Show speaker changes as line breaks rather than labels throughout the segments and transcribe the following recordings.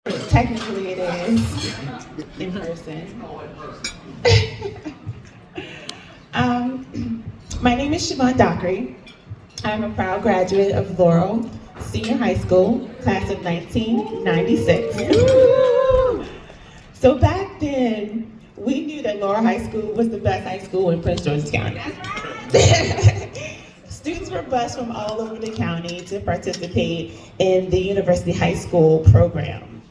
Technically it is in person. My name is Shavon Dockery. I'm a proud graduate of Laurel Senior High School, class of 1996. So back then, we knew that Laurel High School was the best high school in Prince George's County. Students were bused from all over the county to participate in the University High School program,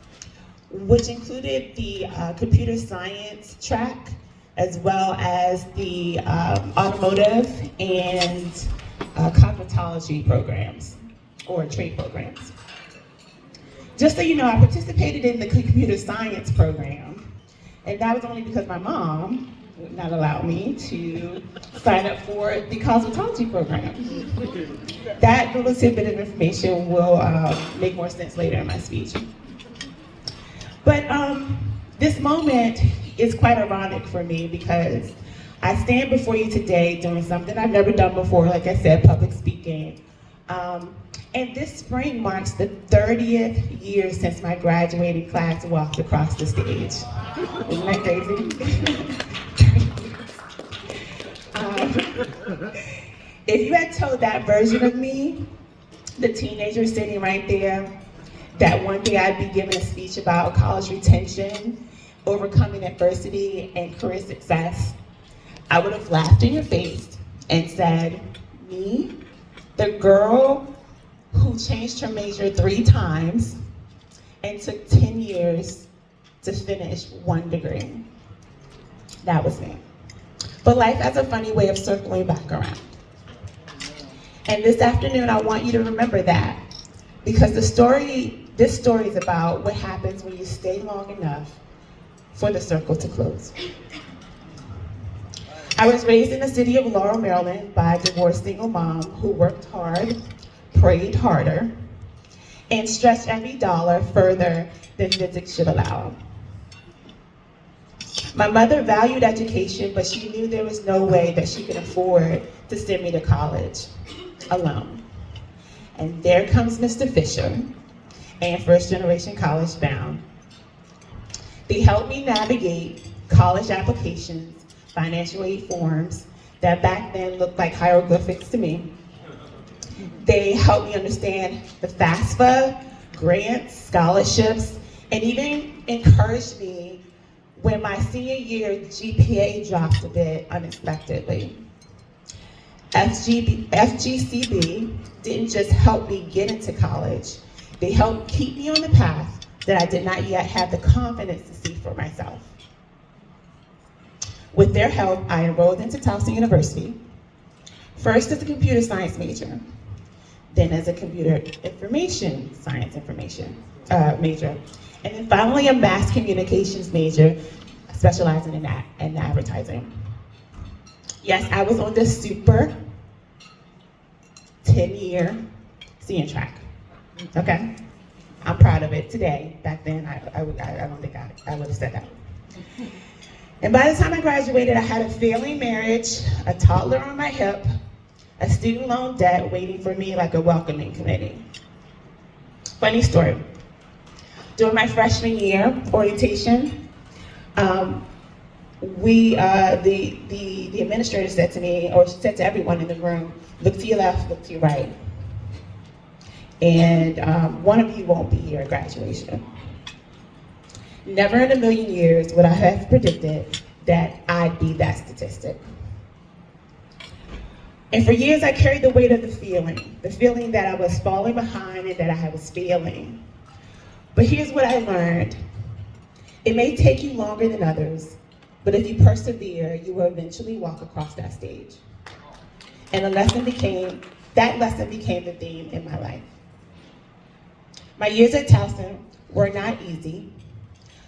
which included the computer science track, as well as the automotive and cosmetology programs, or trade programs. Just so you know, I participated in the computer science program, and that was only because my mom would not allow me to sign up for the cosmetology program. That little tidbit of information will make more sense later in my speech. But this moment is quite ironic for me because I stand before you today doing something I've never done before, like I said, public speaking. And this spring marks the 30th year since my graduating class walked across the stage. Isn't that crazy? If you had told that version of me, the teenager sitting right there, that one day I'd be giving a speech about college retention, overcoming adversity, and career success, I would have laughed in your face and said, me, the girl who changed her major 3 times and took 10 years to finish 1 degree. That was me. But life has a funny way of circling back around. And this afternoon, I want you to remember that, because this story is about what happens when you stay long enough for the circle to close. I was raised in the city of Laurel, Maryland by a divorced single mom who worked hard, prayed harder, and stretched every dollar further than physics should allow. My mother valued education, but she knew there was no way that she could afford to send me to college alone. And there comes Mr. Fisher and First Generation College Bound. They helped me navigate college applications, financial aid forms that back then looked like hieroglyphics to me. They helped me understand the FAFSA, grants, scholarships, and even encouraged me when my senior year GPA dropped a bit unexpectedly. FGCB didn't just help me get into college, they helped keep me on the path that I did not yet have the confidence to see for myself. With their help, I enrolled into Towson University, first as a computer science major, then as a computer information science major, and then finally a mass communications major, specializing in advertising. Yes, I was on the super 10-year senior track, okay? I'm proud of it today. Back then, I don't think I would have said that. And by the time I graduated, I had a failing marriage, a toddler on my hip, a student loan debt waiting for me like a welcoming committee. Funny story. During my freshman year orientation, the administrator said to me, or said to everyone in the room, look to your left, look to your right. And one of you won't be here at graduation. Never in a million years would I have predicted that I'd be that statistic. And for years I carried the weight of the feeling that I was falling behind and that I was failing. But here's what I learned. It may take you longer than others, but if you persevere, you will eventually walk across that stage. And that lesson became the theme in my life. My years at Towson were not easy.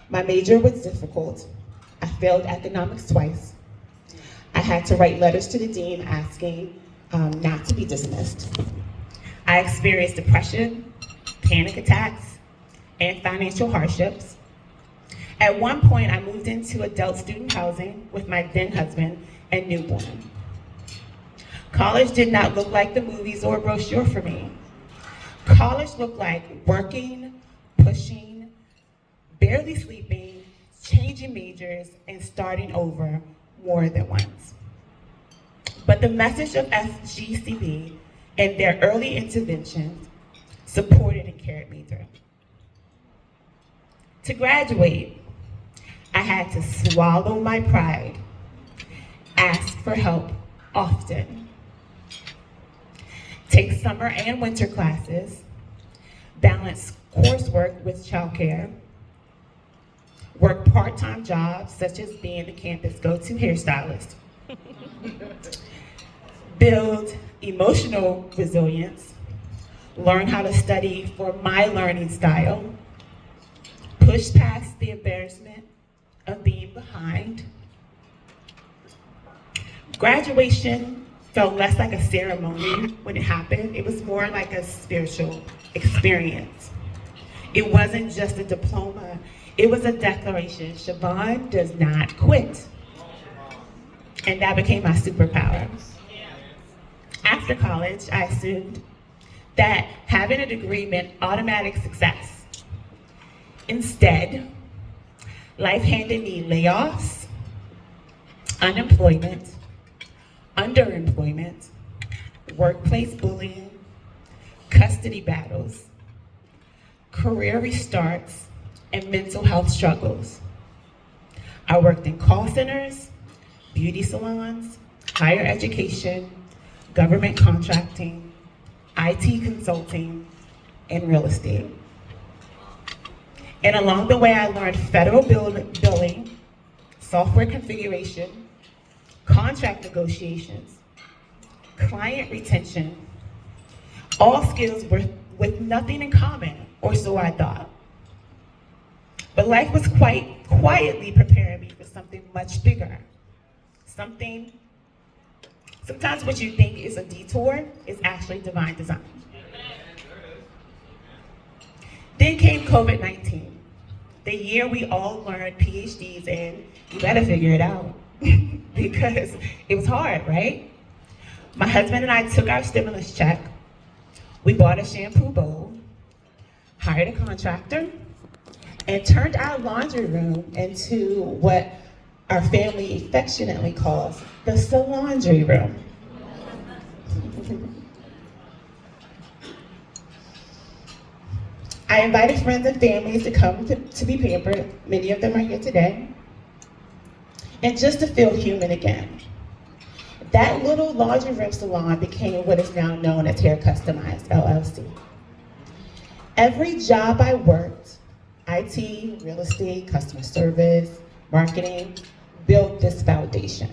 My major was difficult. I failed economics twice. I had to write letters to the dean asking not to be dismissed. I experienced depression, panic attacks, and financial hardships. At one point, I moved into adult student housing with my then husband and newborn. College did not look like the movies or brochure for me. College looked like working, pushing, barely sleeping, changing majors, and starting over more than once. But the message of SGCB and their early interventions supported and carried me through. To graduate, I had to swallow my pride, ask for help often, take summer and winter classes, balance coursework with childcare, work part-time jobs such as being the campus go-to hairstylist, build emotional resilience, learn how to study for my learning style, push past the embarrassment of being behind. Graduation felt less like a ceremony when it happened. It was more like a spiritual experience. It wasn't just a diploma, it was a declaration. Shavon does not quit. And that became my superpower. After college, I assumed that having a degree meant automatic success. Instead, life handed me layoffs, unemployment, underemployment, workplace bullying, custody battles, career restarts, and mental health struggles. I worked in call centers, beauty salons, higher education, government contracting, IT consulting, and real estate. And along the way, I learned federal billing, software configuration, contract negotiations, client retention, all skills with nothing in common, or so I thought. But life was quite quietly preparing me for something much bigger. Sometimes what you think is a detour is actually divine design. Then came COVID-19, the year we all learned PhDs and you better figure it out because it was hard, right? My husband and I took our stimulus check, we bought a shampoo bowl, hired a contractor, and turned our laundry room into what our family affectionately calls the salondry room. I invited friends and families to come to be pampered. Many of them are here today. And just to feel human again. That little laundry room salon became what is now known as Hair Customized, LLC. Every job I worked, IT, real estate, customer service, marketing, built this foundation.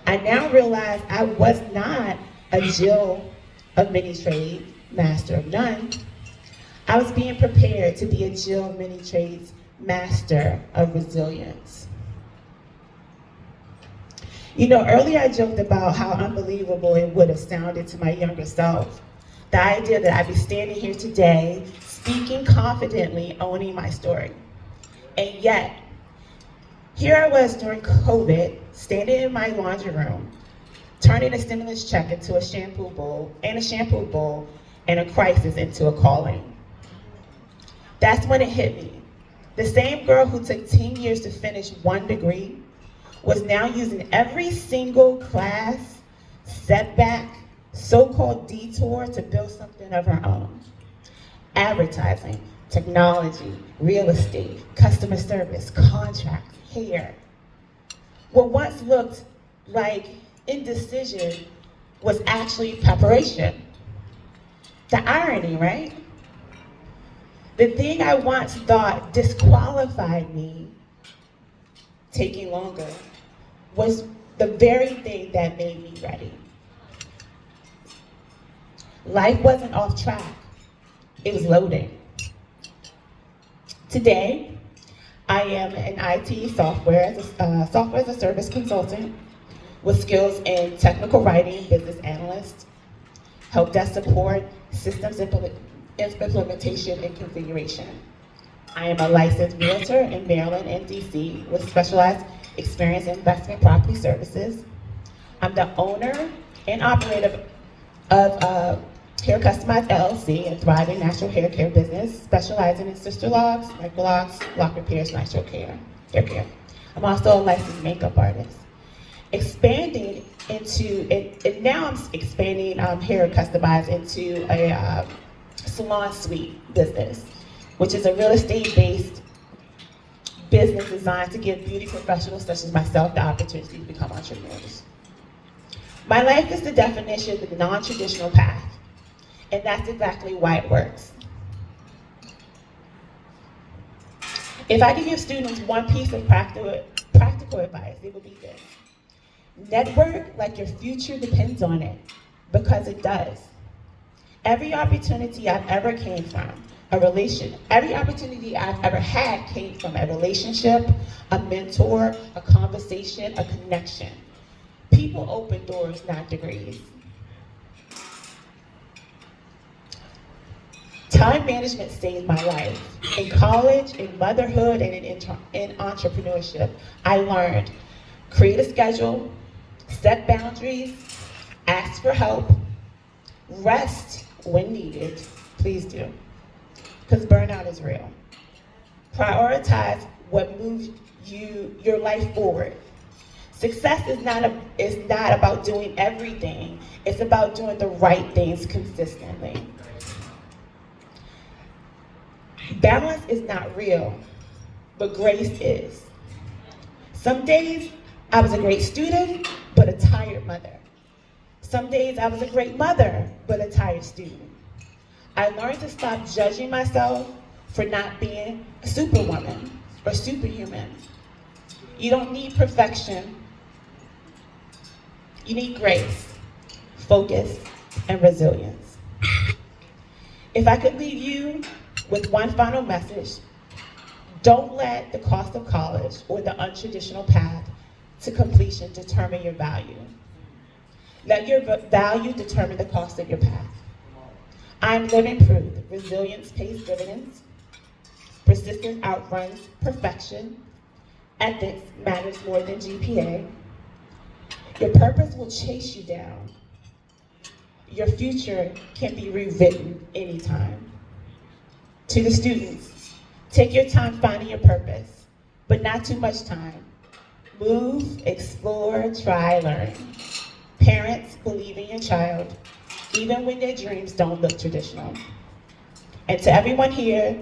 I now realize I was not a Jill of many trades, master of none. I was being prepared to be a Jill of many trades, master of resilience. You know, earlier I joked about how unbelievable it would have sounded to my younger self. The idea that I'd be standing here today, speaking confidently, owning my story. And yet, here I was during COVID, standing in my laundry room, turning a stimulus check into a shampoo bowl, and a crisis into a calling. That's when it hit me. The same girl who took 10 years to finish one degree was now using every single class, setback, so-called detour to build something of her own. Advertising, technology, real estate, customer service, contracts, hair. What once looked like indecision was actually preparation. The irony, right? The thing I once thought disqualified me taking longer was the very thing that made me ready. Life wasn't off track, it was loading. Today, I am an IT software as a service consultant with skills in technical writing, business analyst, help desk support, systems implementation and configuration. I am a licensed realtor in Maryland and DC with specialized experience in investment property services. I'm the owner and operator of Hair Customized LLC, a thriving natural hair care business specializing in sister locks, microlocks, lock repairs, natural hair care. I'm also a licensed makeup artist. Expanding into, and now I'm expanding Hair Customized into a salon suite business, which is a real estate-based business designed to give beauty professionals such as myself the opportunity to become entrepreneurs. My life is the definition of the non-traditional path, and that's exactly why it works. If I could give students one piece of practical advice, it would be this. Network like your future depends on it, because it does. Every opportunity I've ever came from, every opportunity I've ever had came from a relationship, a mentor, a conversation, a connection. People open doors, not degrees. Time management saved my life. In college, in motherhood, and in entrepreneurship, I learned create a schedule, set boundaries, ask for help, rest when needed, please do, because burnout is real. Prioritize what moves your life forward. Success is not about doing everything, it's about doing the right things consistently. Balance is not real, but grace is. Some days I was a great student, but a tired mother. Some days I was a great mother, but a tired student. I learned to stop judging myself for not being a superwoman or superhuman. You don't need perfection. You need grace, focus, and resilience. If I could leave you with one final message, don't let the cost of college or the untraditional path to completion determine your value. Let your value determine the cost of your path. I'm living proof. Resilience pays dividends. Persistence outruns perfection. Ethics matters more than GPA. Your purpose will chase you down. Your future can be rewritten anytime. To the students, take your time finding your purpose, but not too much time. Move, explore, try, learn. Parents, believe in your child, even when their dreams don't look traditional. And to everyone here,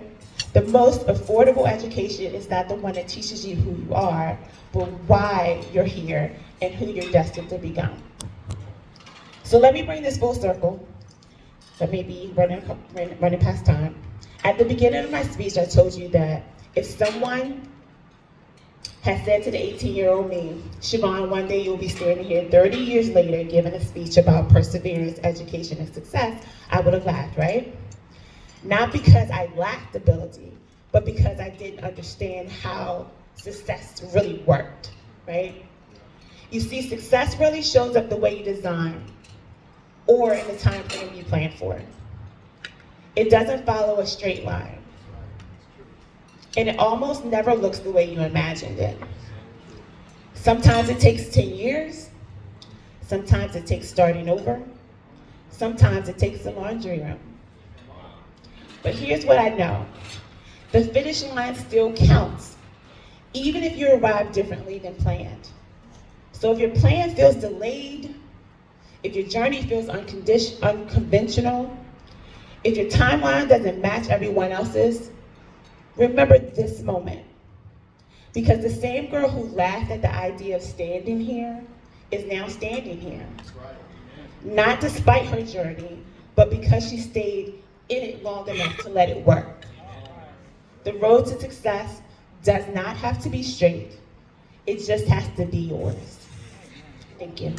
the most affordable education is not the one that teaches you who you are, but why you're here and who you're destined to become. So let me bring this full circle. That may be running past time. At the beginning of my speech, I told you that if someone had said to the 18-year-old me, Shavon, one day you'll be standing here 30 years later giving a speech about perseverance, education, and success, I would have laughed, right? Not because I lacked ability, but because I didn't understand how success really worked, right? You see, success really shows up the way you design or in the time frame you plan for. It doesn't follow a straight line. And it almost never looks the way you imagined it. Sometimes it takes 10 years. Sometimes it takes starting over. Sometimes it takes a laundry room. But here's what I know. The finishing line still counts, even if you arrive differently than planned. So if your plan feels delayed, if your journey feels unconventional, if your timeline doesn't match everyone else's, remember this moment. Because the same girl who laughed at the idea of standing here is now standing here. Not despite her journey, but because she stayed in it long enough to let it work. The road to success does not have to be straight. It just has to be yours. Thank you.